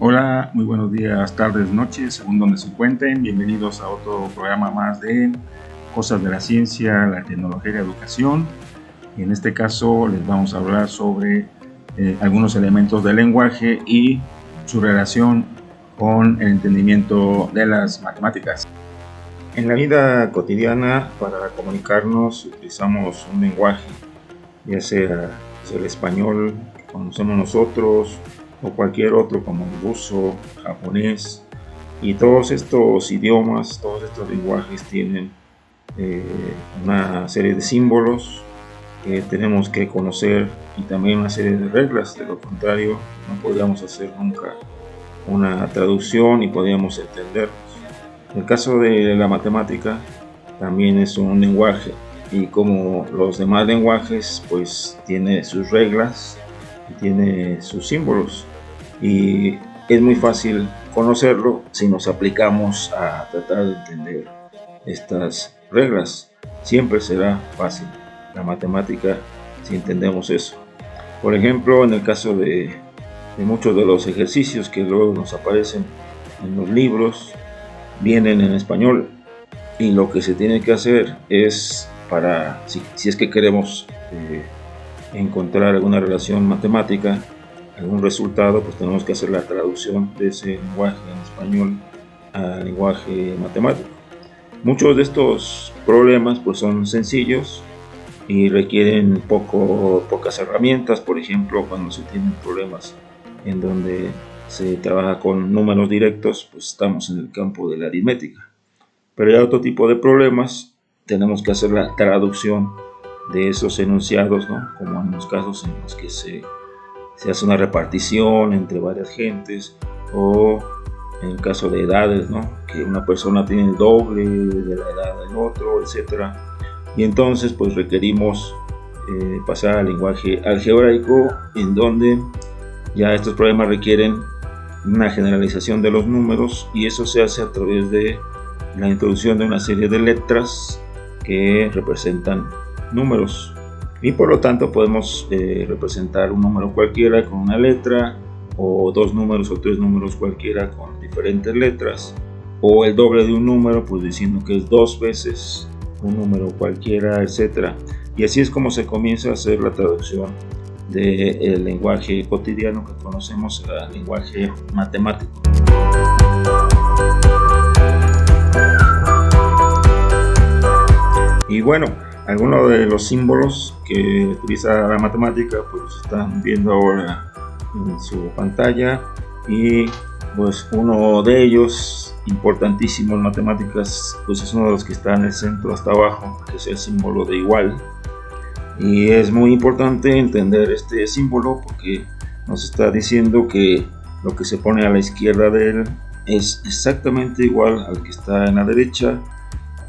Hola, muy buenos días, tardes, noches, según donde se encuentren. Bienvenidos a otro programa más de Cosas de la Ciencia, la Tecnología y la Educación. En este caso les vamos a hablar sobre algunos elementos del lenguaje y su relación con el entendimiento de las matemáticas. En la vida cotidiana, para comunicarnos, utilizamos un lenguaje, ya sea el español que conocemos nosotros, o cualquier otro como el ruso, japonés, y todos estos idiomas, todos estos lenguajes tienen una serie de símbolos que tenemos que conocer y también una serie de reglas. De lo contrario, no podríamos hacer nunca una traducción y podríamos entendernos. En el caso de la matemática, también es un lenguaje, y como los demás lenguajes, pues tiene sus reglas y tiene sus símbolos, y es muy fácil conocerlo si nos aplicamos a tratar de entender estas reglas. Siempre será fácil la matemática si entendemos eso. Por ejemplo, en el caso de muchos de los ejercicios que luego nos aparecen en los libros, vienen en español, y lo que se tiene que hacer es, si es que queremos encontrar alguna relación matemática, algún resultado, pues tenemos que hacer la traducción de ese lenguaje en español al lenguaje matemático. Muchos de estos problemas pues son sencillos y requieren pocas herramientas. Por ejemplo, cuando se tienen problemas en donde se trabaja con números directos, pues estamos en el campo de la aritmética. Pero hay otro tipo de problemas, tenemos que hacer la traducción de esos enunciados, ¿no? Como en los casos en los que se hace una repartición entre varias gentes, o en el caso de edades, ¿no? Que una persona tiene el doble de la edad del otro, etc. Y entonces pues requerimos pasar al lenguaje algebraico, en donde ya estos problemas requieren una generalización de los números, y eso se hace a través de la introducción de una serie de letras que representan números. Y por lo tanto podemos representar un número cualquiera con una letra, o dos números o tres números cualquiera con diferentes letras, o el doble de un número, pues diciendo que es dos veces un número cualquiera, etc. Y así es como se comienza a hacer la traducción del lenguaje cotidiano que conocemos al lenguaje matemático. Y bueno, algunos de los símbolos que utiliza la matemática pues están viendo ahora en su pantalla, y pues uno de ellos importantísimo en matemáticas pues es uno de los que está en el centro hasta abajo, que es el símbolo de igual. Y es muy importante entender este símbolo porque nos está diciendo que lo que se pone a la izquierda de él es exactamente igual al que está en la derecha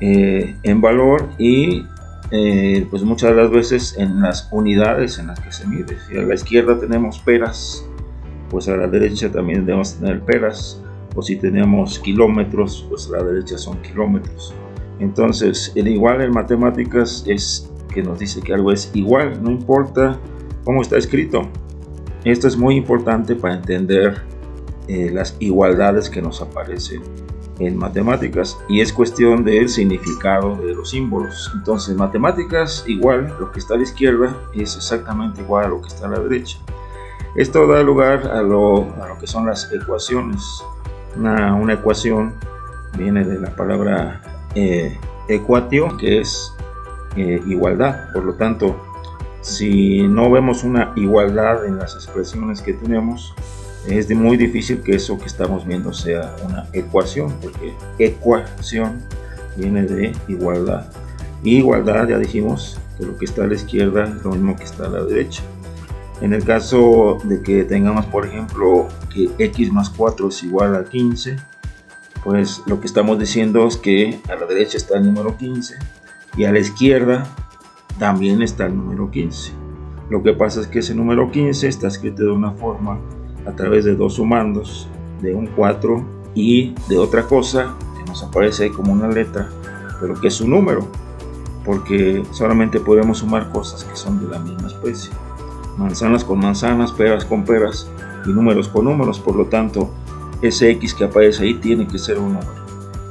en valor, y pues muchas de las veces en las unidades en las que se mide. Si a la izquierda tenemos peras, pues a la derecha también debemos tener peras, o si tenemos kilómetros, pues a la derecha son kilómetros. Entonces el igual en matemáticas es que nos dice que algo es igual, no importa cómo está escrito. Esto es muy importante para entender las igualdades que nos aparecen en matemáticas, y es cuestión del significado de los símbolos. Entonces en matemáticas, igual, lo que está a la izquierda es exactamente igual a lo que está a la derecha. Esto da lugar a lo que son las ecuaciones. Una ecuación viene de la palabra equatio, que es igualdad. Por lo tanto, si no vemos una igualdad en las expresiones que tenemos, es muy difícil que eso que estamos viendo sea una ecuación, porque ecuación viene de igualdad, y igualdad, ya dijimos que lo que está a la izquierda es lo mismo que está a la derecha. En el caso de que tengamos, por ejemplo, que x más 4 es igual a 15, pues lo que estamos diciendo es que a la derecha está el número 15 y a la izquierda también está el número 15. Lo que pasa es que ese número 15 está escrito de una forma a través de dos sumandos, de un 4 y de otra cosa que nos aparece ahí como una letra, pero que es un número, porque solamente podemos sumar cosas que son de la misma especie. Manzanas con manzanas, peras con peras y números con números. Por lo tanto, ese X que aparece ahí tiene que ser un número.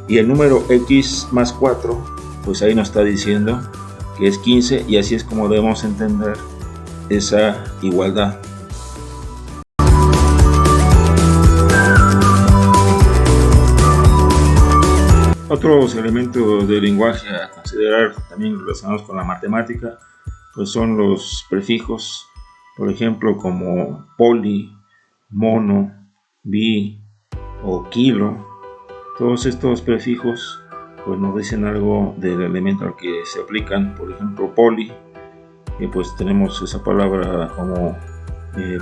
Y el número X más 4, pues ahí nos está diciendo que es 15, y así es como debemos entender esa igualdad. Otros elementos del lenguaje a considerar también relacionados con la matemática, pues son los prefijos, por ejemplo, como poli, mono, bi o kilo. Todos estos prefijos pues nos dicen algo del elemento al que se aplican. Por ejemplo, poli, que pues tenemos esa palabra como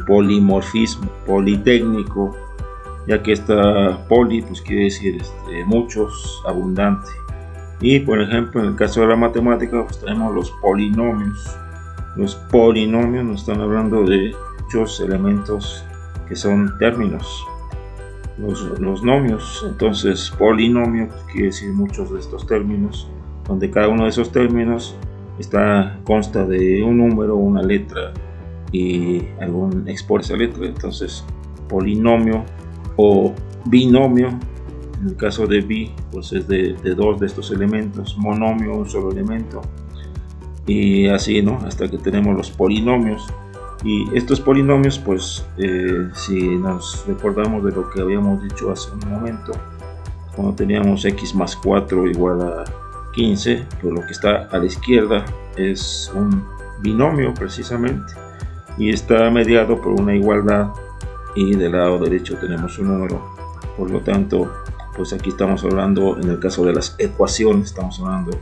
polimorfismo, politécnico, ya que esta poli pues quiere decir muchos, abundante. Y por ejemplo, en el caso de la matemática, pues tenemos los polinomios. Los polinomios nos están hablando de muchos elementos que son términos. Los nomios, entonces polinomio quiere decir muchos de estos términos, donde cada uno de esos términos consta de un número, una letra y algún exponente de esa letra. Entonces polinomio o binomio, en el caso de bi, pues es de dos de estos elementos, monomio un solo elemento, y así, ¿no? Hasta que tenemos los polinomios. Y estos polinomios, pues si nos recordamos de lo que habíamos dicho hace un momento, cuando teníamos x más 4 igual a 15, pues lo que está a la izquierda es un binomio precisamente, y está mediado por una igualdad, y del lado derecho tenemos un número. Por lo tanto, pues aquí estamos hablando, en el caso de las ecuaciones, estamos hablando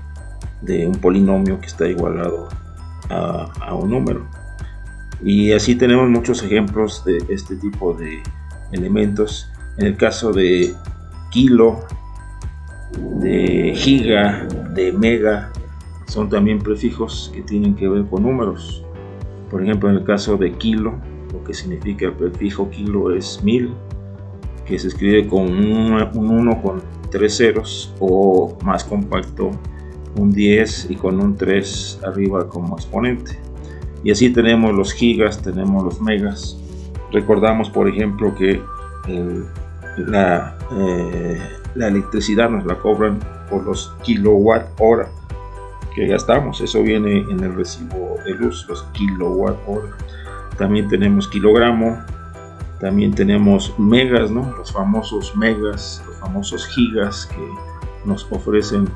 de un polinomio que está igualado a un número. Y así tenemos muchos ejemplos de este tipo de elementos. En el caso de kilo, de giga, de mega, son también prefijos que tienen que ver con números. Por ejemplo, en el caso de kilo, lo que significa el prefijo kilo es 1000, que se escribe con un 1 con 3 ceros, o más compacto, un 10 y con un 3 arriba como exponente. Y así tenemos los gigas, tenemos los megas. Recordamos, por ejemplo, que la electricidad nos la cobran por los kilowatt hora que gastamos. Eso viene en el recibo de luz, los kilowatt hora. También tenemos kilogramo, también tenemos megas, ¿no? Los famosos megas, los famosos gigas que nos ofrecen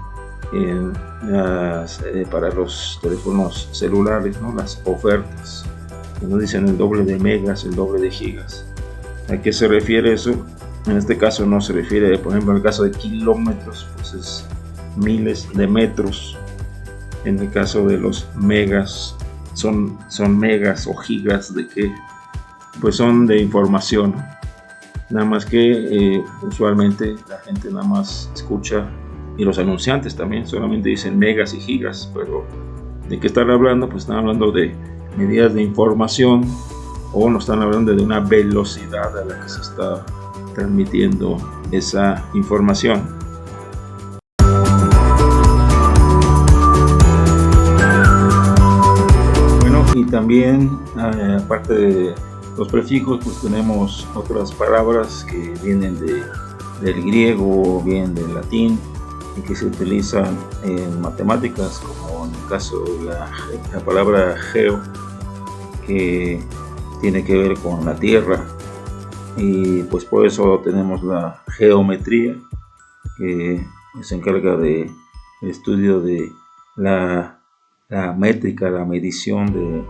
para los teléfonos celulares, ¿no? Las ofertas que nos dicen el doble de megas, el doble de gigas. ¿A qué se refiere eso? En este caso no se refiere, por ejemplo, en el caso de kilómetros, pues es miles de metros. En el caso de los megas, son megas o gigas de qué, pues son de información. Nada más que usualmente la gente nada más escucha, y los anunciantes también solamente dicen megas y gigas, pero ¿de qué están hablando? Pues están hablando de medidas de información, o nos están hablando de una velocidad a la que se está transmitiendo esa información. Bueno, y también aparte de los prefijos, pues tenemos otras palabras que vienen del griego o bien del latín, y que se utilizan en matemáticas, como en el caso de la palabra geo, que tiene que ver con la tierra, y pues por eso tenemos la geometría, que se encarga del estudio de la métrica, la medición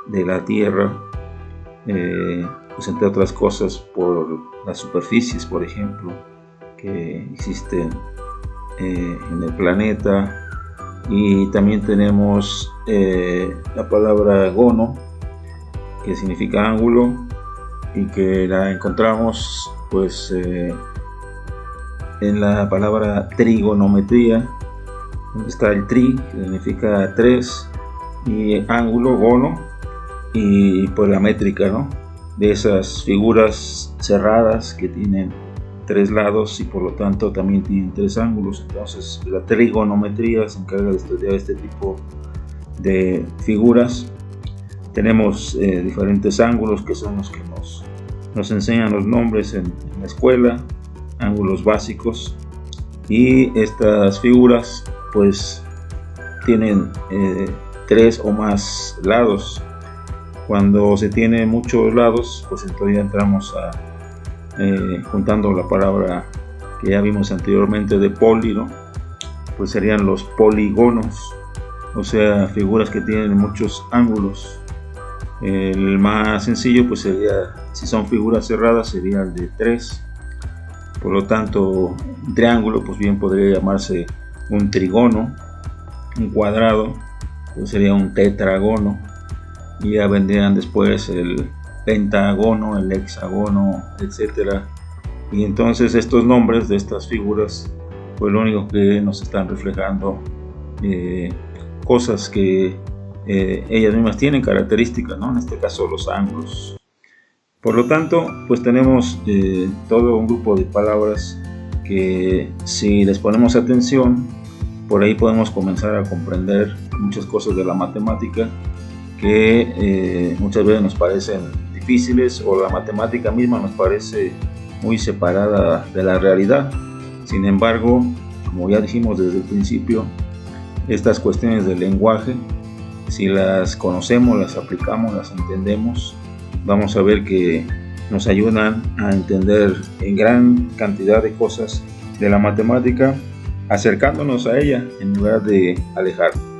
de la tierra, pues entre otras cosas por las superficies, por ejemplo, que existen en el planeta. Y también tenemos la palabra gono, que significa ángulo, y que la encontramos pues en la palabra trigonometría, donde está el tri, que significa 3, y ángulo, gono, y pues la métrica, ¿no? De esas figuras cerradas que tienen 3 lados y por lo tanto también tienen 3 ángulos. Entonces la trigonometría se encarga de estudiar este tipo de figuras. Tenemos diferentes ángulos que son los que nos nos enseñan los nombres en la escuela, ángulos básicos, y estas figuras pues tienen 3 o más lados. Cuando se tiene muchos lados, pues entonces ya entramos a juntando la palabra que ya vimos anteriormente de poli, ¿no? Pues serían los polígonos, o sea, figuras que tienen muchos ángulos. El más sencillo pues sería, si son figuras cerradas, sería el de 3. Por lo tanto, un triángulo pues bien podría llamarse un trigono. Un cuadrado pues sería un tetragono, y ya vendrían después el pentagono, el hexágono, etcétera. Y entonces estos nombres de estas figuras pues lo único que nos están reflejando cosas que ellas mismas tienen características, ¿no? En este caso los ángulos. Por lo tanto, pues tenemos todo un grupo de palabras que, si les ponemos atención, por ahí podemos comenzar a comprender muchas cosas de la matemática que muchas veces nos parecen difíciles, o la matemática misma nos parece muy separada de la realidad. Sin embargo, como ya dijimos desde el principio, estas cuestiones del lenguaje, si las conocemos, las aplicamos, las entendemos, vamos a ver que nos ayudan a entender en gran cantidad de cosas de la matemática, acercándonos a ella en lugar de alejarnos.